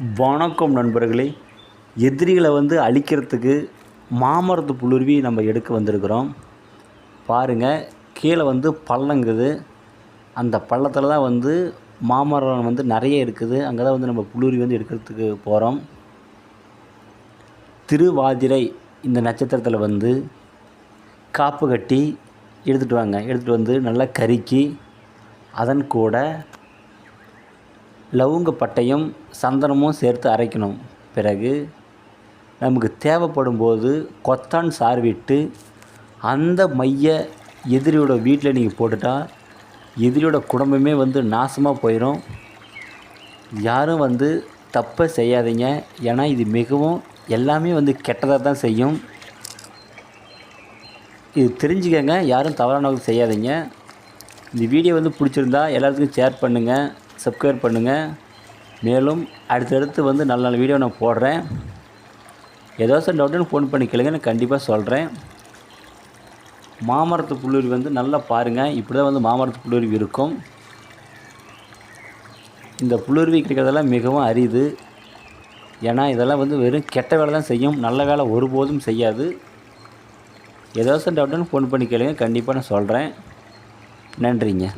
வணக்கம் நண்பர்களே. எதிரிகளை அழிக்கிறதுக்கு மாமரத்து புல்லுருவி நம்ம எடுக்க வந்திருக்கிறோம். பாருங்கள், கீழே பள்ளங்குது. அந்த பள்ளத்தில் தான் மாமரம் நிறைய இருக்குது. அங்கே தான் நம்ம புல்லுருவி எடுக்கிறதுக்கு போகிறோம். திருவாதிரை இந்த நட்சத்திரத்தில் காப்பு கட்டி எடுத்துகிட்டு வாங்க. எடுத்துகிட்டு நல்லா கருக்கி அதன் கூட லவங்க பட்டையும் சந்தனமும் சேர்த்து அரைக்கணும். பிறகு நமக்கு தேவைப்படும் போது கொத்தான் சாறு விட்டு அந்த மைய எதிரியோட வீட்டில் நீங்கள் போட்டுட்டால் எதிரியோட குடும்பமே நாசமாக போயிடும். யாரும் தப்பை செய்யாதீங்க. ஏன்னா இது மிகவும் எல்லாமே கெட்டதாக தான் செய்யும். இது தெரிஞ்சுக்கங்க. யாரும் தவறானவங்க செய்யாதீங்க. இந்த வீடியோ பிடிச்சிருந்தா எல்லாத்துக்கும் ஷேர் பண்ணுங்கள், சப்ஸ்கிரைப் பண்ணுங்கள். மேலும் அடுத்தடுத்து நல்ல நல்ல வீடியோ நான் போடுறேன். ஏதாச்சும் டவுட்டுன்னு ஃபோன் பண்ணி கேளுங்க, நான் கண்டிப்பாக சொல்கிறேன். மாமரத்து புல்லுருவி நல்லா பாருங்கள். இப்படி தான் மாமரத்து புல்லுருவி இருக்கும். இந்த புல்லுருவி கிடைக்கிறதெல்லாம் மிகவும் அரிது. ஏன்னா இதெல்லாம் வெறும் கெட்ட வேலை தான் செய்யும், நல்ல வேலை ஒருபோதும் செய்யாது. ஏதாச்சும் டவுட்டுன்னு ஃபோன் பண்ணி கேளுங்க, கண்டிப்பாக நான் சொல்கிறேன். நன்றிங்க.